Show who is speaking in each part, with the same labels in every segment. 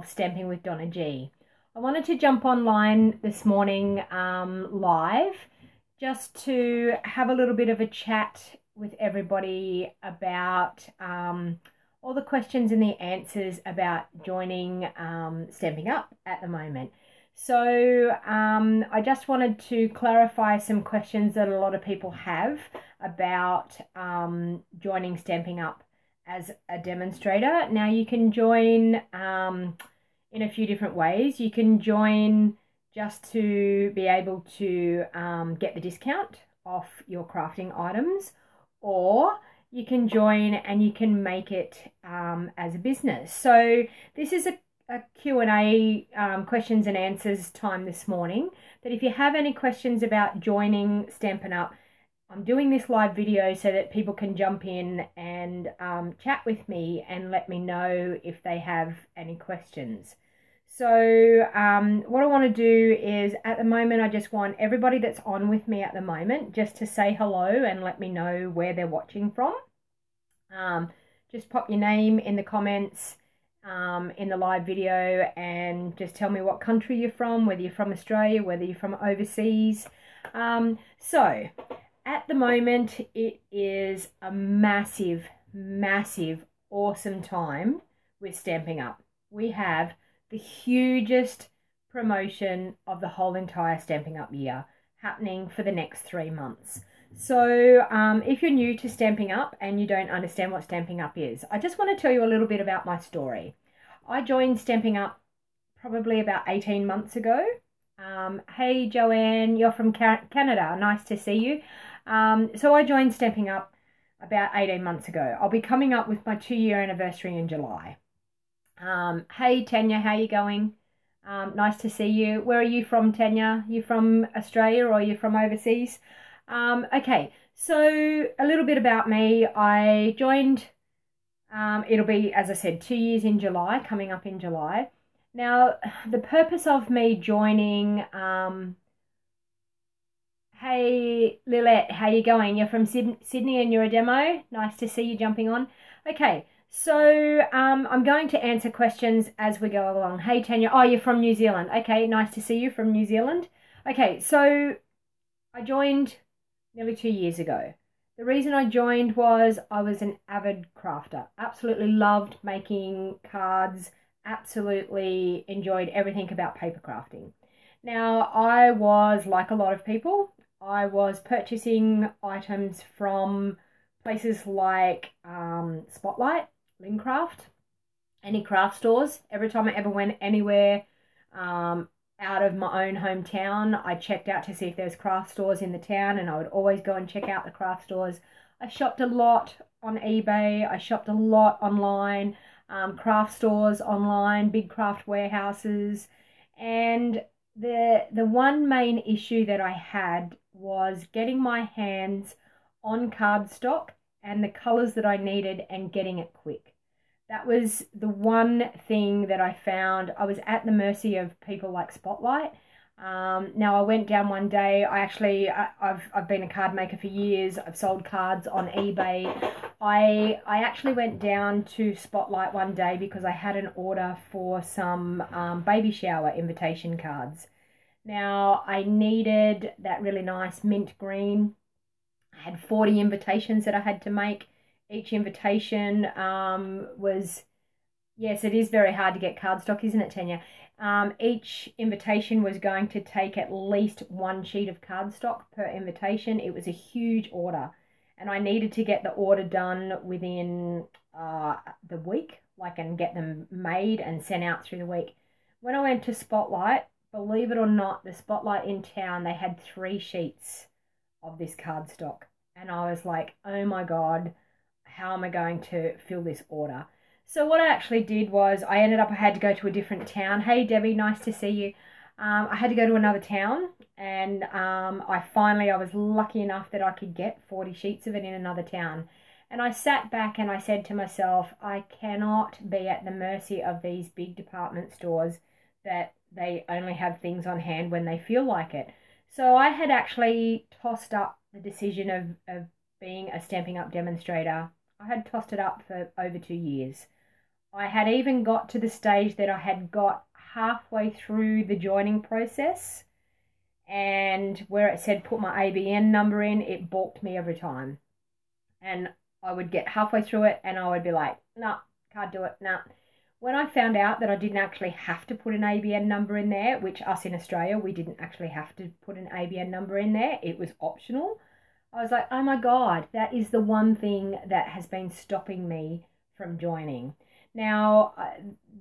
Speaker 1: of Stamping with DonnaG. I wanted to jump online this morning live just to have a little bit of a chat with everybody about all the questions and the answers about joining Stampin' Up at the moment. So I just wanted to clarify some questions that a lot of people have about joining Stampin' Up as a demonstrator. Now you can join in a few different ways. You can join just to be able to get the discount off your crafting items, or you can join and you can make it as a business. So this is a Q&A, questions and answers time this morning, that if you have any questions about joining Stampin' Up, I'm doing this live video so that people can jump in and chat with me and let me know if they have any questions. So what I want to do is, at the moment, I just want everybody that's on with me at the moment just to say hello and let me know where they're watching from. Just pop your name in the comments in the live video and just tell me what country you're from, whether you're from Australia, whether you're from overseas. So at the moment, it is a massive, awesome time with Stampin' Up. We have the hugest promotion of the whole entire Stampin' Up year happening for the next 3 months. So if you're new to Stampin' Up and you don't understand what Stampin' Up is, I just want to tell you a little bit about my story. I joined Stampin' Up probably about 18 months ago. Hey Joanne, you're from Canada, nice to see you. So I joined Stampin' Up about 18 months ago. I'll be coming up with my 2-year anniversary in July. Hey Tanya, how you going? Nice to see you. Where are you from, Tanya? You from Australia or you from overseas? Okay, so a little bit about me. I joined, it'll be, as I said, 2 years in July, coming up in July. Now, the purpose of me joining, hey Lilette, how you going? You're from Sydney and you're a demo? Nice to see you jumping on. Okay, so I'm going to answer questions as we go along. Hey Tanya, oh, you're from New Zealand. Okay, nice to see you from New Zealand. Okay, so I joined nearly 2 years ago. The reason I joined was I was an avid crafter. Absolutely loved making cards, absolutely enjoyed everything about paper crafting. Now, I was, like a lot of people, I was purchasing items from places like Spotlight, Lincraft, any craft stores. Every time I ever went anywhere out of my own hometown, I checked out to see if there was craft stores in the town, and I would always go and check out the craft stores. I shopped a lot on eBay. I shopped a lot online, craft stores online, big craft warehouses. And the one main issue that I had was getting my hands on cardstock and the colors that I needed and getting it quick. That was the one thing that I found. I was at the mercy of people like Spotlight. Now I went down one day. I've been a card maker for years. I've sold cards on eBay. I actually went down to Spotlight one day because I had an order for some baby shower invitation cards. Now I needed that really nice mint green. I had 40 invitations that I had to make. Each invitation was, yes, it is very hard to get cardstock, isn't it, Tanya? Each invitation was going to take at least 1 sheet of cardstock per invitation. It was a huge order, and I needed to get the order done within the week, and get them made and sent out through the week. When I went to Spotlight, believe it or not, the Spotlight in town, they had 3 sheets of this cardstock, and I was like, oh my God, how am I going to fill this order? So what I actually did was I had to go to a different town. Hey Debbie, nice to see you. I had to go to another town, and I was lucky enough that I could get 40 sheets of it in another town. And I sat back and I said to myself, I cannot be at the mercy of these big department stores that they only have things on hand when they feel like it. So I had actually tossed up the decision of being a Stampin' Up demonstrator. I had tossed it up for over 2 years. I had even got to the stage that I had got halfway through the joining process, and where it said put my ABN number in, it balked me every time. And I would get halfway through it and I would be like, no, can't do it, no. When I found out that I didn't actually have to put an ABN number in there, which us in Australia, we didn't actually have to put an ABN number in there, it was optional. I was like, oh my God, that is the one thing that has been stopping me from joining. Now,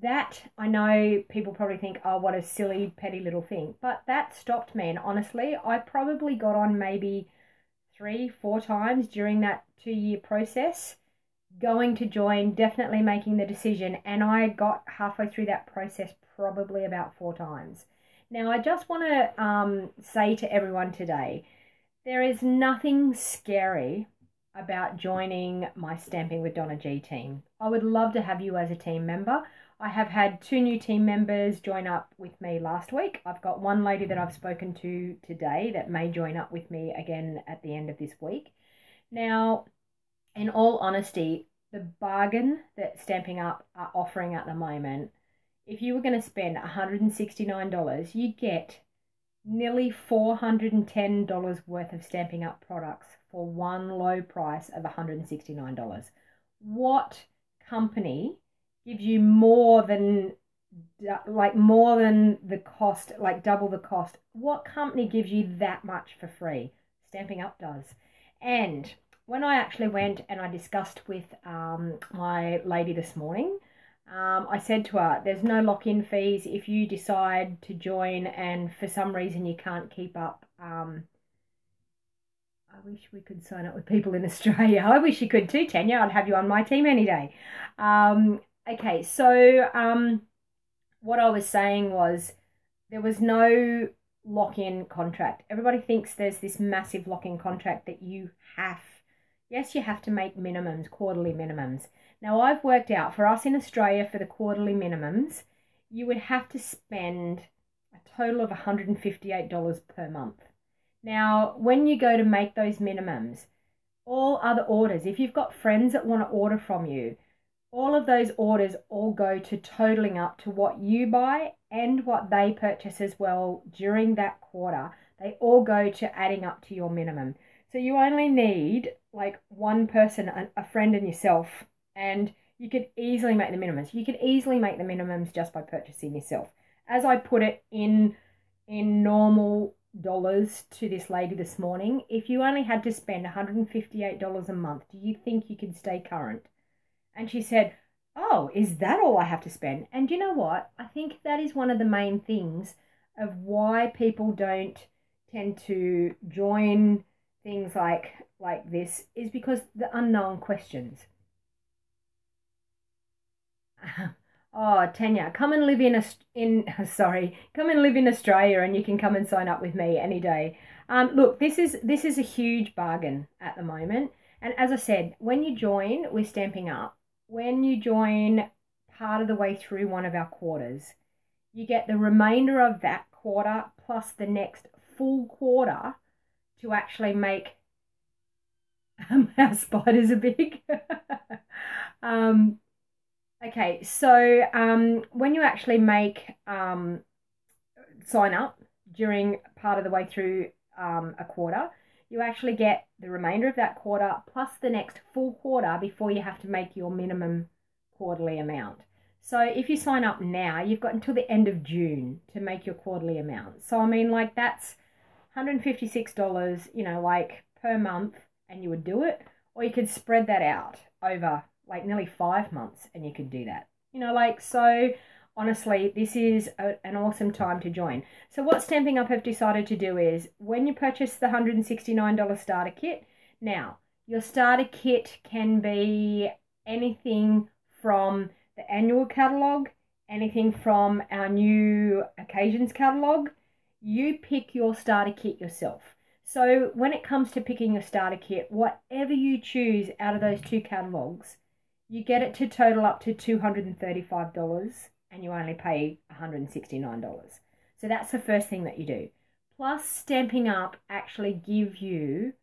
Speaker 1: that, I know people probably think, oh, what a silly, petty little thing. But that stopped me. And honestly, I probably got on maybe 3-4 times during that 2-year process, going to join, definitely making the decision. And I got halfway through that process probably about 4 times. Now, I just want to say to everyone today, there is nothing scary about joining my Stamping with DonnaG team. I would love to have you as a team member. I have had 2 new team members join up with me last week. I've got one lady that I've spoken to today that may join up with me again at the end of this week. Now, in all honesty, the bargain that Stampin' Up are offering at the moment, if you were going to spend $169, you get nearly $410 worth of Stampin' Up products for one low price of $169. What company gives you more than the cost, like double the cost? What company gives you that much for free? Stampin' Up does. And when I actually went and I discussed with my lady this morning, I said to her, there's no lock-in fees if you decide to join and for some reason you can't keep up. I wish we could sign up with people in Australia. I wish you could too, Tanya. I'd have you on my team any day. Okay, so what I was saying was there was no lock-in contract. Everybody thinks there's this massive lock-in contract that you have. Yes, you have to make minimums, quarterly minimums. Now, I've worked out for us in Australia for the quarterly minimums, you would have to spend a total of $158 per month. Now, when you go to make those minimums, all other orders, if you've got friends that want to order from you, all of those orders all go to totaling up to what you buy and what they purchase as well during that quarter. They all go to adding up to your minimum. So you only need like one person, a friend and yourself, and you could easily make the minimums. You could easily make the minimums just by purchasing yourself. As I put it in normal dollars to this lady this morning, if you only had to spend $158 a month, do you think you could stay current? And she said, oh, is that all I have to spend? And you know what? I think that is one of the main things of why people don't tend to join things like this, is because the unknown questions. Oh, Tanya, come and live come and live in Australia, and you can come and sign up with me any day. Look, this is a huge bargain at the moment. And as I said, when you join with Stampin' Up, when you join part of the way through one of our quarters, you get the remainder of that quarter plus the next full quarter to actually make. Our spiders are big. Okay, so when you actually sign up during part of the way through a quarter, you actually get the remainder of that quarter plus the next full quarter before you have to make your minimum quarterly amount. So if you sign up now, you've got until the end of June to make your quarterly amount. So I mean, like, that's $156, you know, like per month, and you would do it. Or you could spread that out over like nearly 5 months and you could do that. You know, like, so honestly, this is an awesome time to join. So what Stampin' Up have decided to do is, when you purchase the $169 starter kit, now your starter kit can be anything from the annual catalogue, anything from our new occasions catalogue. You pick your starter kit yourself. So when it comes to picking your starter kit, whatever you choose out of those 2 catalogues, you get it to total up to $235 and you only pay $169. So that's the first thing that you do. Plus, Stampin' Up actually give you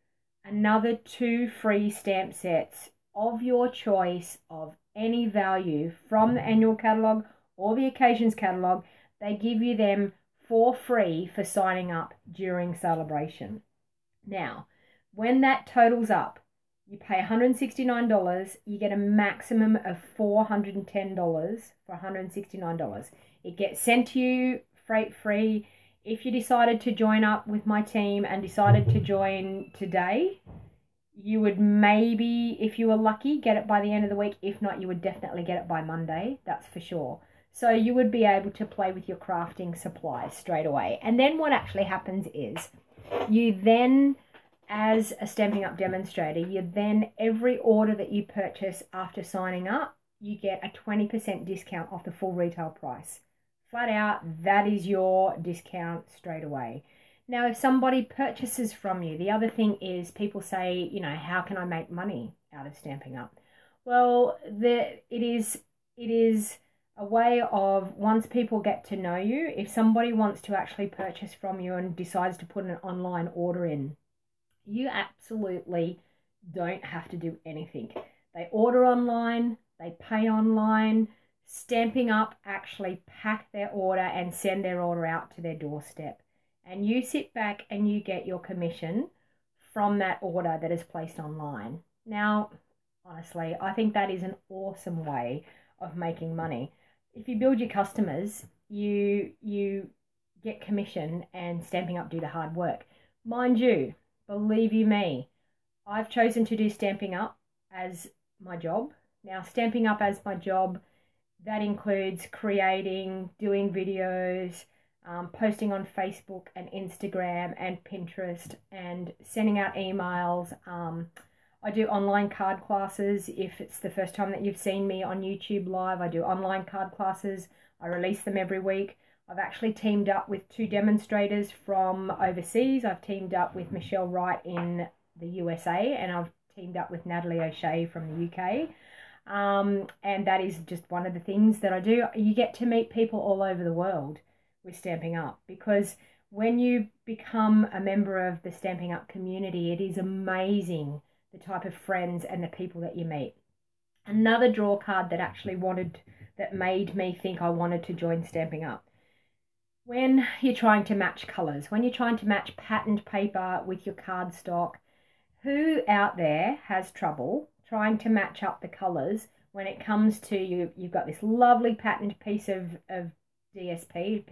Speaker 1: another 2 free stamp sets of your choice of any value from the annual catalogue or the occasions catalogue, they give you them for free for signing up during celebration. Now, when that totals up, you pay $169, you get a maximum of $410 for $169. It gets sent to you freight free. If you decided to join up with my team and decided to join today, you would maybe, if you were lucky, get it by the end of the week. If not, you would definitely get it by Monday, that's for sure. So you would be able to play with your crafting supplies straight away. And then what actually happens is you then, as a Stampin' Up demonstrator, you then, every order that you purchase after signing up, you get a 20% discount off the full retail price. Flat out, that is your discount straight away. Now, if somebody purchases from you, the other thing is people say, you know, how can I make money out of Stampin' Up? Well, it is a way of, once people get to know you, if somebody wants to actually purchase from you and decides to put an online order in, you absolutely don't have to do anything. They order online, they pay online. Stampin' Up actually pack their order and send their order out to their doorstep. And you sit back and you get your commission from that order that is placed online. Now, honestly, I think that is an awesome way of making money. If you build your customers, you get commission and Stampin' Up do the hard work. Mind you, believe you me, I've chosen to do Stampin' Up as my job. Now, Stampin' Up as my job, that includes creating, doing videos, posting on Facebook and Instagram and Pinterest, and sending out emails. I do online card classes. If it's the first time that you've seen me on YouTube Live, I do online card classes. I release them every week. I've actually teamed up with 2 demonstrators from overseas. I've teamed up with Michelle Wright in the USA, and I've teamed up with Natalie O'Shea from the UK. And that is just one of the things that I do. You get to meet people all over the world with Stampin' Up, because when you become a member of the Stampin' Up community, it is amazing the type of friends and the people that you meet. Another draw card that made me think I wanted to join Stampin' Up. When you're trying to match colours, when you're trying to match patterned paper with your cardstock, who out there has trouble trying to match up the colours when it comes to you've got this lovely patterned piece of DSP,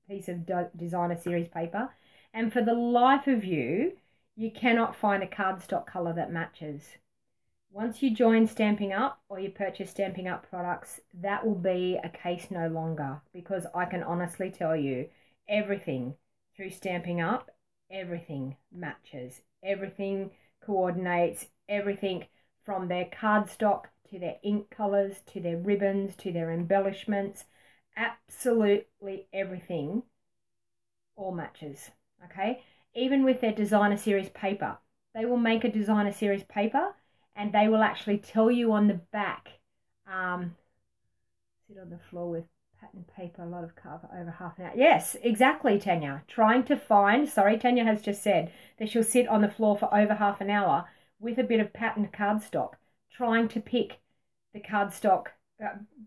Speaker 1: piece of designer series paper, and for the life of you, you cannot find a cardstock colour that matches. Once you join Stampin' Up or you purchase Stampin' Up products, that will be a case no longer, because I can honestly tell you, everything through Stampin' Up, everything matches, everything coordinates, everything from their cardstock to their ink colours to their ribbons to their embellishments, absolutely everything all matches, okay? Even with their designer series paper, they will make a designer series paper and they will actually tell you on the back, sit on the floor with pattern paper, a lot of cover, over half an hour. Yes, exactly, Tanya. Tanya has just said that she'll sit on the floor for over half an hour with a bit of patterned cardstock, trying to pick the cardstock,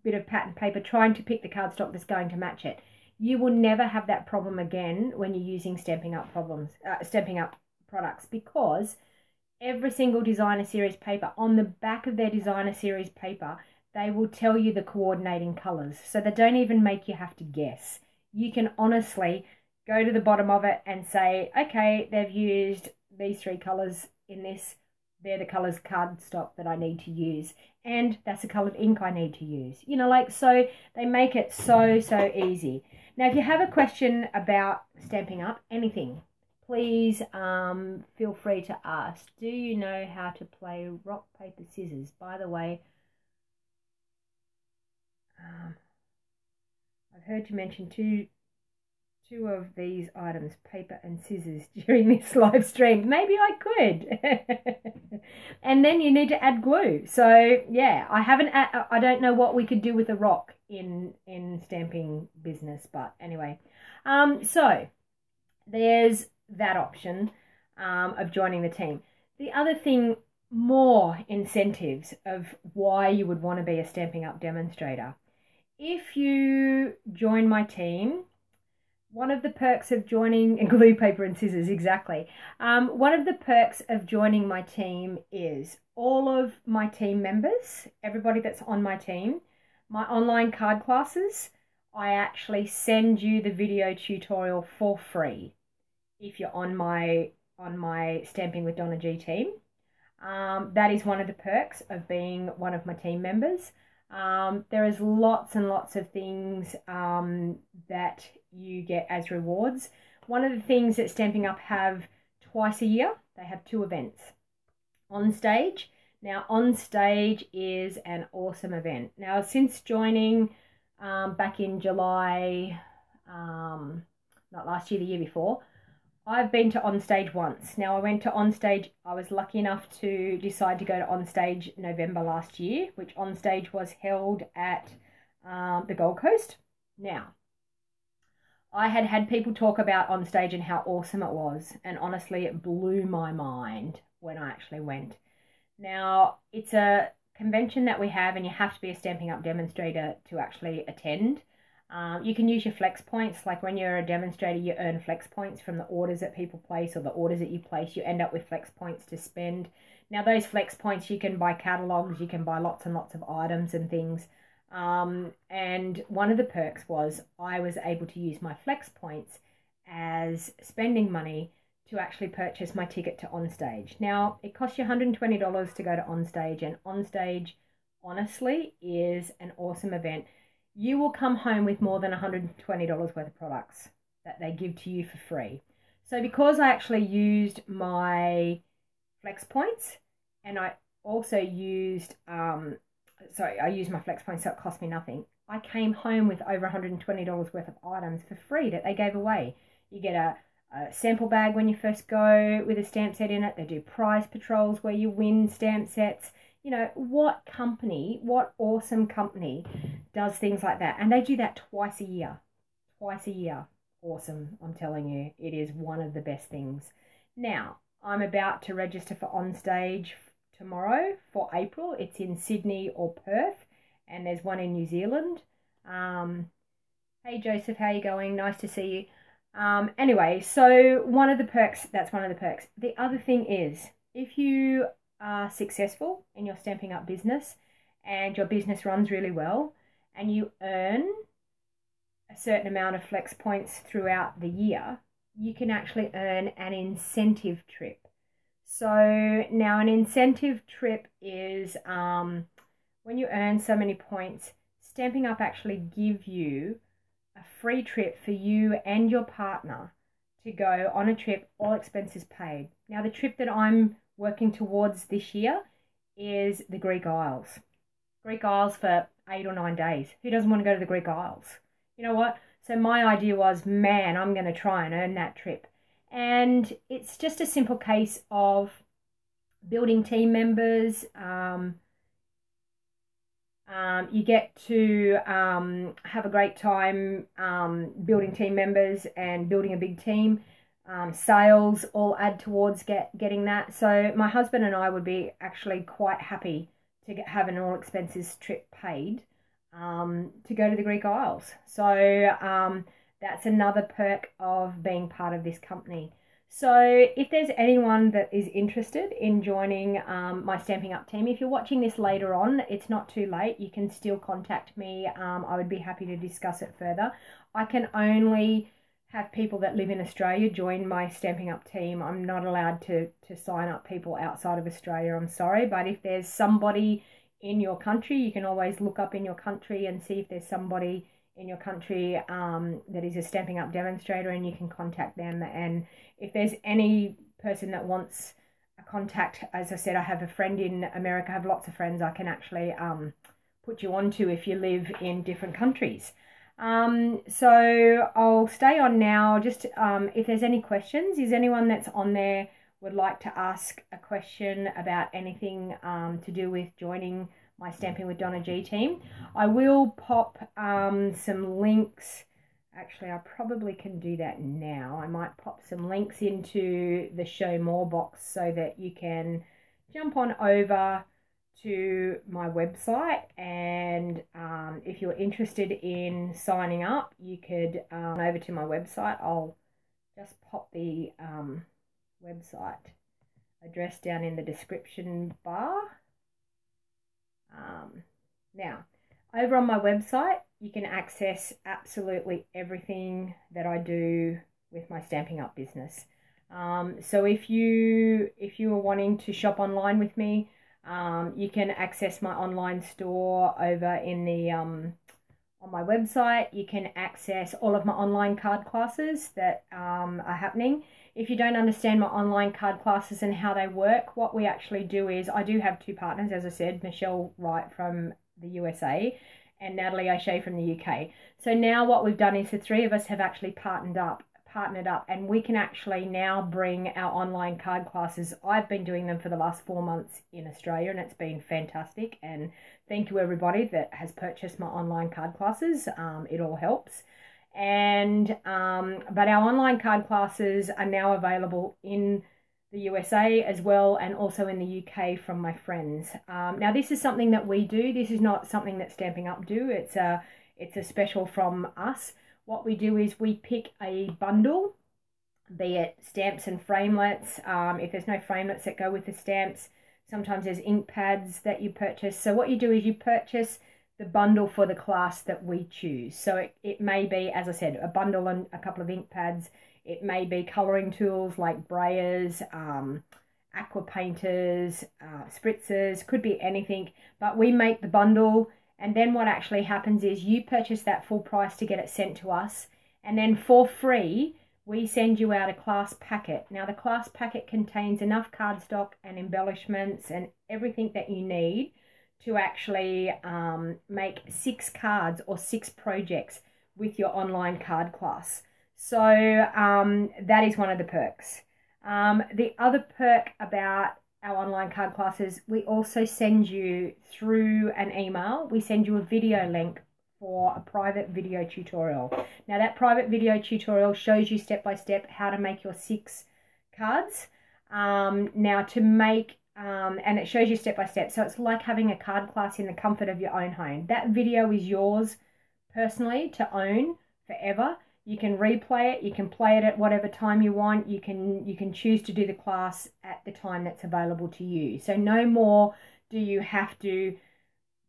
Speaker 1: bit of patterned paper, trying to pick the cardstock that's going to match it. You will never have that problem again when you're using Stampin' Up products, because every single designer series paper, on the back of their designer series paper, they will tell you the coordinating colours. So they don't even make you have to guess. You can honestly go to the bottom of it and say, okay, they've used these 3 colours in this. They're the colours cardstock that I need to use. And that's the coloured ink I need to use. You know, like, so they make it so easy. Now, if you have a question about Stampin' Up, anything, please feel free to ask. Do you know how to play rock, paper, scissors? By the way, I've heard you mention two of these items, paper and scissors, during this live stream. Maybe I could. And then you need to add glue. So yeah, I don't know what we could do with a rock in stamping business, but anyway. So there's that option of joining the team. The other thing, more incentives of why you would want to be a Stampin' Up demonstrator. If you join my team, one of the perks of joining, and glue, paper and scissors, exactly. One of the perks of joining my team is all of my team members, everybody that's on my team, my online card classes, I actually send you the video tutorial for free if you're on my Stamping with DonnaG team. That is one of the perks of being one of my team members. There is lots and lots of things that you get as rewards. One of the things that Stampin' Up have twice a year, they have 2 events. On Stage. Now, On Stage is an awesome event. Now, since joining back in July, not last year, the year before, I've been to On Stage once. Now, I went to On Stage. I was lucky enough to decide to go to On Stage November last year, which On Stage was held at the Gold Coast. Now, I had people talk about On Stage and how awesome it was. And honestly, it blew my mind when I actually went. Now, it's a convention that we have, and you have to be a Stampin' Up demonstrator to actually attend. You can use your flex points. Like when you're a demonstrator, you earn flex points from the orders that people place or the orders that you place. You end up with flex points to spend. Now, those flex points, you can buy catalogs, you can buy lots and lots of items and things. And one of the perks was I was able to use my flex points as spending money to actually purchase my ticket to On Stage. Now, it costs you $120 to go to On Stage, and On Stage, honestly, is an awesome event. You will come home with more than $120 worth of products that they give to you for free. So because I actually used my flex points, and I also used, I used my flex points, so it cost me nothing. I came home with over $120 worth of items for free that they gave away. You get a sample bag when you first go with a stamp set in it. They do prize patrols where you win stamp sets. You know, what awesome company does things like that? And they do that twice a year. Twice a year. Awesome, I'm telling you. It is one of the best things. Now, I'm about to register for On Stage tomorrow for April. It's in Sydney or Perth, and there's one in New Zealand. Hey, Joseph, how you going? Nice to see you. Anyway, so one of the perks, that's one of the perks. The other thing is, if you are successful in your Stampin' Up business and your business runs really well and you earn a certain amount of flex points throughout the year, you can actually earn an incentive trip. So now an incentive trip is when you earn so many points, Stampin' Up actually give you a free trip for you and your partner to go on a trip, all expenses paid. Now, the trip that I'm working towards this year is the Greek Isles. Greek Isles for 8 or 9 days. Who doesn't want to go to the Greek Isles? You know what? So my idea was, man, I'm going to try and earn that trip. And it's just a simple case of building team members. You get to have a great time building team members and building a big team. Sales all add towards getting that. So my husband and I would be actually quite happy to have an all expenses trip paid to go to the Greek Isles. So that's another perk of being part of this company. So if there's anyone that is interested in joining my Stampin' Up team, if you're watching this later on, it's not too late. You can still contact me. I would be happy to discuss it further. I can only have people that live in Australia join my Stampin' Up team. I'm not allowed to sign up people outside of Australia, I'm sorry. But if there's somebody in your country, you can always look up in your country and see if there's somebody in your country that is a Stampin' Up demonstrator, and you can contact them. And if there's any person that wants a contact, as I said, I have a friend in America. I have lots of friends I can actually put you on to if you live in different countries. So I'll stay on now. Just if there's any questions, is anyone that's on there would like to ask a question about anything to do with joining my Stamping with DonnaG team, I will pop some links. Actually, I probably can do that now. I might pop some links into the show more box so that you can jump on over to my website, and if you're interested in signing up, you could over to my website. I'll just pop the website address down in the description bar. Now, over on my website, you can access absolutely everything that I do with my Stampin' Up business. So if you are wanting to shop online with me, you can access my online store over in the on my website. You can access all of my online card classes that are happening. If you don't understand my online card classes and how they work, what we actually do is, I do have two partners, as I said, Michelle Wright from the USA and Natalie O'Shea from the UK. So now what we've done is the three of us have actually partnered up, and we can actually now bring our online card classes. I've been doing them for the last 4 months in Australia, and it's been fantastic, and thank you everybody that has purchased my online card classes. It all helps. And but our online card classes are now available in the USA as well, and also in the UK from my friends. Now this is something that we do. This is not something that Stampin' Up do. It's a special from us. What we do is we pick a bundle, be it stamps and framelets. If there's no framelets that go with the stamps, sometimes there's ink pads that you purchase. So what you do is you purchase the bundle for the class that we choose. So it may be, as I said, a bundle and a couple of ink pads. It may be colouring tools like brayers, aqua painters, spritzers, could be anything. But we make the bundle, and then what actually happens is you purchase that full price to get it sent to us, and then for free we send you out a class packet. Now the class packet contains enough cardstock and embellishments and everything that you need to actually make 6 cards or 6 projects with your online card class. So that is one of the perks. The other perk about our online card classes, we also send you through an email, we send you a video link for a private video tutorial. Now that private video tutorial shows you step by step how to make your 6 cards. Now to make and it shows you step by step. So it's like having a card class in the comfort of your own home. That video is yours personally to own forever. You can replay it. You can play it at whatever time you want. You can choose to do the class at the time that's available to you. So no more do you have to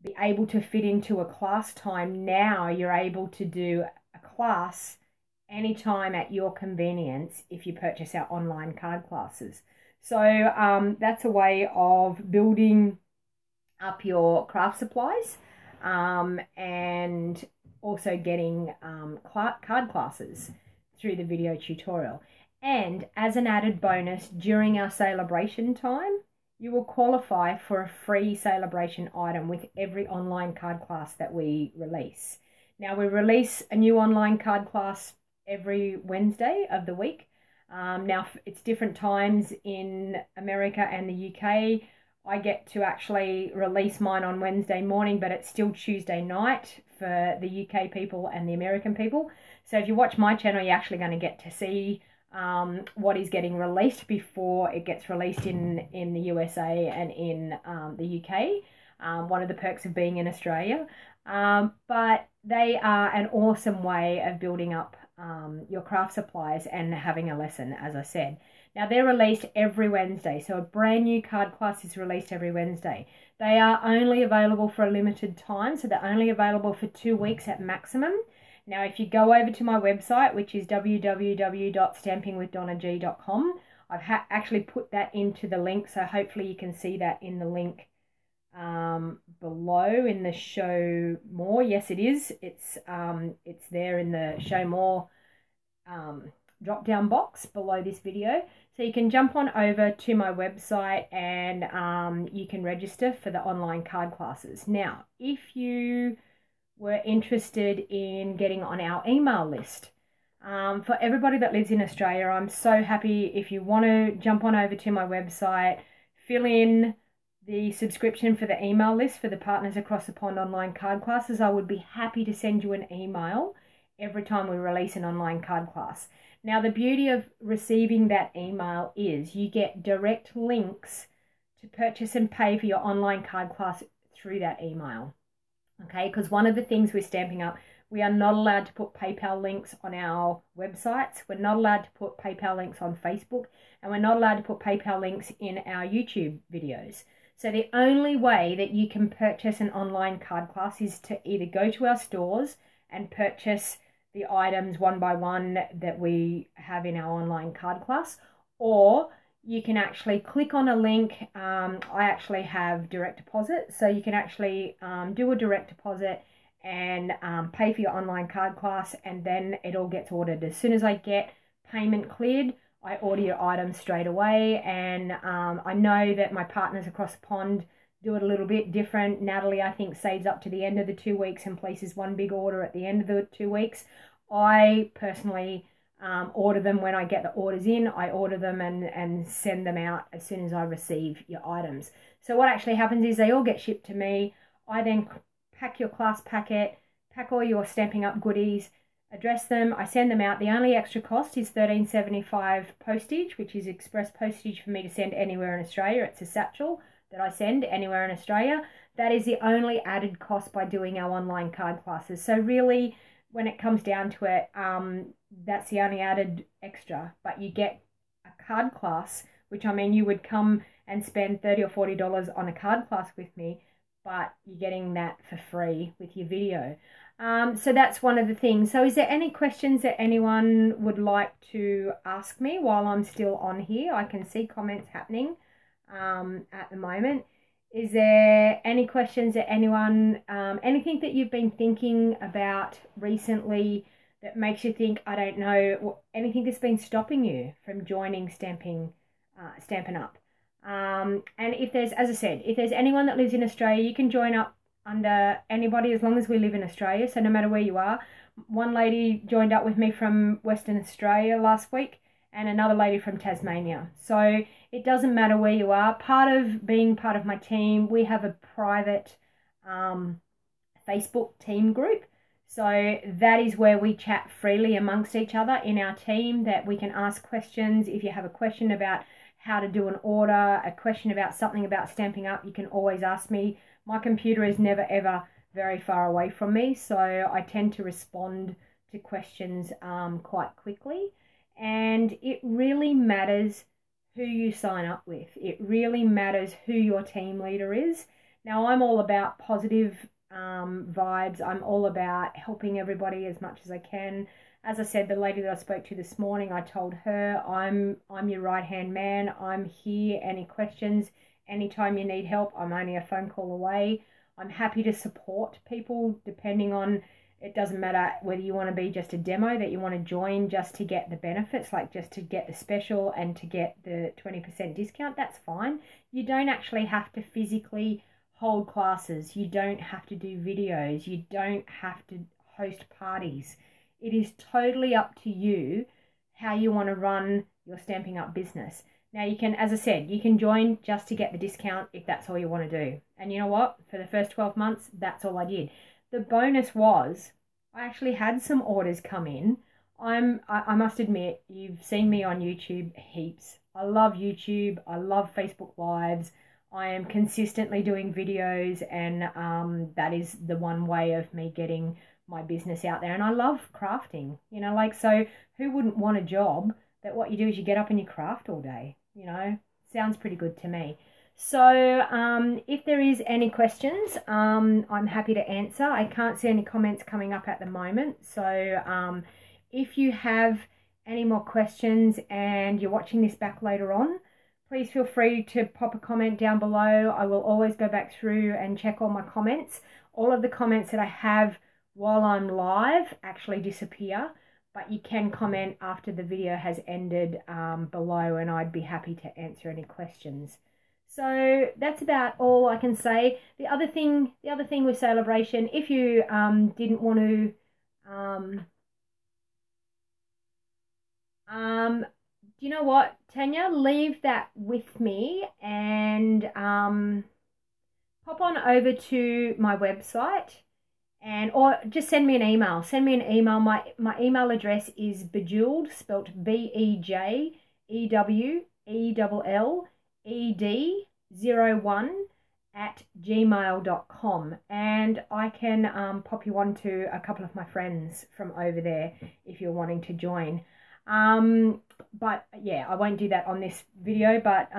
Speaker 1: be able to fit into a class time. Now you're able to do a class anytime at your convenience if you purchase our online card classes. So that's a way of building up your craft supplies and also getting card classes through the video tutorial. And as an added bonus, during our celebration time, you will qualify for a free celebration item with every online card class that we release. Now we release a new online card class every Wednesday of the week. Now it's different times in America and the UK. I get to actually release mine on Wednesday morning, but it's still Tuesday night for the UK people and the American people. So if you watch my channel, you're actually going to get to see what is getting released before it gets released in the USA and in the UK. One of the perks of being in Australia. But they are an awesome way of building up your craft supplies and having a lesson, as I said. Now they're released every Wednesday, so a brand new card class is released every Wednesday. They are only available for a limited time, so they're only available for 2 weeks at maximum. Now if you go over to my website, which is www.stampingwithdonnag.com, I've actually put that into the link, so hopefully you can see that in the link below in the show more. Yes, it is. It's there in the show more drop down box below this video. So you can jump on over to my website and you can register for the online card classes. Now, if you were interested in getting on our email list, for everybody that lives in Australia, I'm so happy if you want to jump on over to my website, fill in the subscription for the email list for the Partners Across the Pond online card classes. I would be happy to send you an email every time we release an online card class. Now, the beauty of receiving that email is you get direct links to purchase and pay for your online card class through that email. Okay, because one of the things with Stampin' Up, we are not allowed to put PayPal links on our websites. We're not allowed to put PayPal links on Facebook, and we're not allowed to put PayPal links in our YouTube videos. So the only way that you can purchase an online card class is to either go to our stores and purchase the items one by one that we have in our online card class, or you can actually click on a link. I actually have direct deposit, so you can actually do a direct deposit and pay for your online card class, and then it all gets ordered. As soon as I get payment cleared, I order your items straight away. And I know that my partners across the pond do it a little bit different. Natalie, I think, saves up to the end of the 2 weeks and places one big order at the end of the 2 weeks. I personally order them when I get the orders in. I order them and send them out as soon as I receive your items. So what actually happens is they all get shipped to me. I then pack your class packet, pack all your Stampin' Up goodies, address them, I send them out. The only extra cost is $13.75 postage, which is express postage for me to send anywhere in Australia. It's a satchel that I send anywhere in Australia. That is the only added cost by doing our online card classes. So really, when it comes down to it, that's the only added extra. But you get a card class, which, I mean, you would come and spend $30 or $40 on a card class with me, but you're getting that for free with your video. So that's one of the things. So is there any questions that anyone would like to ask me while I'm still on here? I can see comments happening at the moment. Is there any questions that anyone, anything that you've been thinking about recently that makes you think, I don't know, anything that's been stopping you from joining Stampin' Up? And if there's, as I said, if there's anyone that lives in Australia, you can join up under anybody as long as we live in Australia. So no matter where you are. One lady joined up with me from Western Australia last week, and another lady from Tasmania. So it doesn't matter where you are. Part of being part of my team, we have a private Facebook team group. So that is where we chat freely amongst each other in our team, that we can ask questions. If you have a question about how to do an order, a question about something about Stampin' Up, you can always ask me. My computer is never ever very far away from me, so I tend to respond to questions quite quickly. And it really matters who you sign up with. It really matters who your team leader is. Now, I'm all about positive vibes. I'm all about helping everybody as much as I can. As I said, the lady that I spoke to this morning, I told her, I'm your right-hand man. I'm here. Any questions? Anytime you need help, I'm only a phone call away. I'm happy to support people depending on, it doesn't matter whether you want to be just a demo that you want to join just to get the benefits, like just to get the special and to get the 20% discount, that's fine. You don't actually have to physically hold classes. You don't have to do videos. You don't have to host parties. It is totally up to you how you want to run your Stampin' Up business. Now, you can, as I said, you can join just to get the discount if that's all you want to do. And you know what? For the first 12 months, that's all I did. The bonus was I actually had some orders come in. I must admit, you've seen me on YouTube heaps. I love YouTube. I love Facebook Lives. I am consistently doing videos, and that is the one way of me getting my business out there. And I love crafting, you know, like, so who wouldn't want a job that what you do is you get up and you craft all day? You know, sounds pretty good to me. So if there is any questions, I'm happy to answer. I can't see any comments coming up at the moment. So if you have any more questions and you're watching this back later on, please feel free to pop a comment down below. I will always go back through and check all my comments. All of the comments that I have while I'm live actually disappear, but you can comment after the video has ended below, and I'd be happy to answer any questions. So that's about all I can say. The other thing with Celebration, if you didn't want to, do you know what, Tanya? Leave that with me and pop on over to my website. Or just send me an email. Send me an email. My email address is Bejewelled, spelt BEJEWELLED stampin.up01@gmail.com, and I can pop you on to a couple of my friends from over there if you're wanting to join. But yeah, I won't do that on this video, but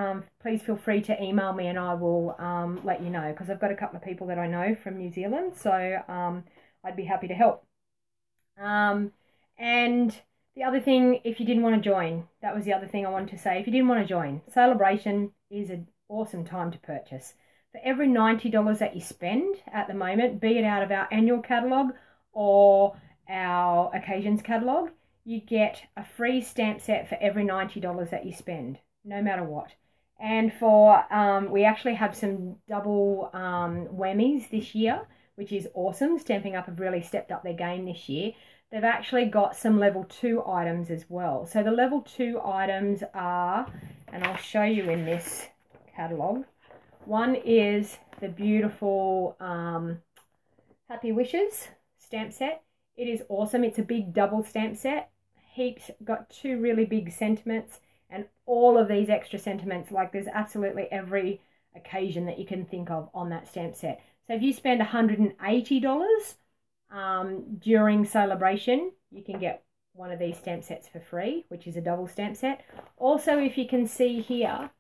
Speaker 1: please feel free to email me and I will let you know, because I've got a couple of people that I know from New Zealand, so I'd be happy to help. And the other thing, if you didn't want to join, that was the other thing I wanted to say. If you didn't want to join, Celebration is an awesome time to purchase. For every $90 that you spend at the moment, be it out of our annual catalogue or our occasions catalogue, you get a free stamp set for every $90 that you spend, no matter what. And for we actually have some double whammies this year, which is awesome. Stampin' Up have really stepped up their game this year. They've actually got some level 2 items as well. So the level 2 items are, and I'll show you in this catalogue. One is the beautiful Happy Wishes stamp set. It is awesome. It's a big double stamp set. Heaps, got 2 really big sentiments and all of these extra sentiments. Like, there's absolutely every occasion that you can think of on that stamp set. So if you spend $180 during Celebration, you can get one of these stamp sets for free, which is a double stamp set. Also, if you can see here,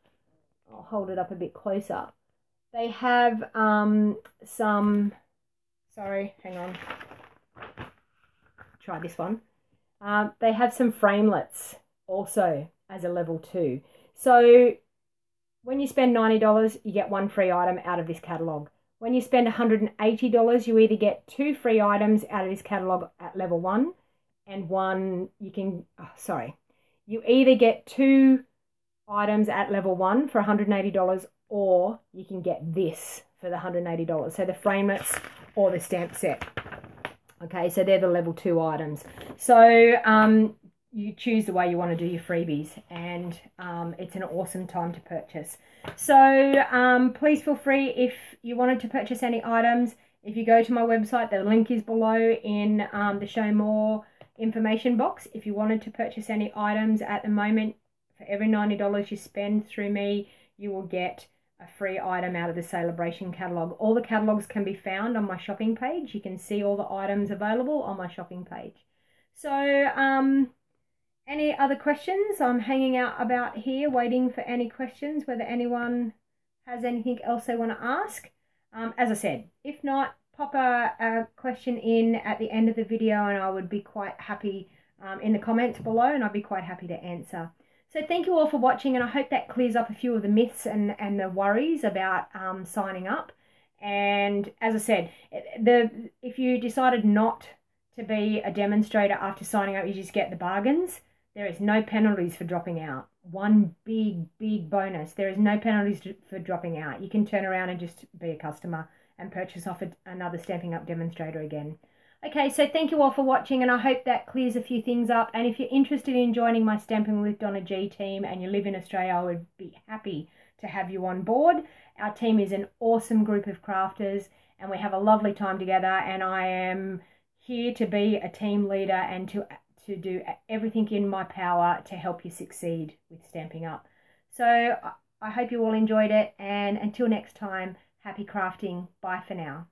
Speaker 1: I'll hold it up a bit closer. They have some, sorry, hang on. Try this one. They have some framelits also as a level 2. So when you spend $90, you get 1 free item out of this catalogue. When you spend $180, you either get 2 free items out of this catalogue at level 1 and one you can, you either get 2 items at level 1 for $180 or you can get this for the $180. So the framelits or the stamp set. Okay, so they're the level 2 items. So you choose the way you want to do your freebies, and it's an awesome time to purchase. So please feel free, if you wanted to purchase any items, if you go to my website, the link is below in the show more information box. If you wanted to purchase any items at the moment, for every $90 you spend through me, you will get a free item out of the Celebration catalogue. All the catalogues can be found on my shopping page. You can see all the items available on my shopping page. So any other questions? I'm hanging out about here waiting for any questions, whether anyone has anything else they want to ask. As I said, if not, pop a question in at the end of the video and I would be quite happy in the comments below, and I'd be quite happy to answer. So thank you all for watching, and I hope that clears up a few of the myths and the worries about signing up. And as I said, if you decided not to be a demonstrator after signing up, you just get the bargains. There is no penalties for dropping out. One big bonus. There is no penalties for dropping out. You can turn around and just be a customer and purchase off another Stampin' Up demonstrator again. Okay, so thank you all for watching, and I hope that clears a few things up. And if you're interested in joining my Stampin' with DonnaG team and you live in Australia, I would be happy to have you on board. Our team is an awesome group of crafters and we have a lovely time together, and I am here to be a team leader and to do everything in my power to help you succeed with Stampin' Up. So I hope you all enjoyed it, and until next time, happy crafting. Bye for now.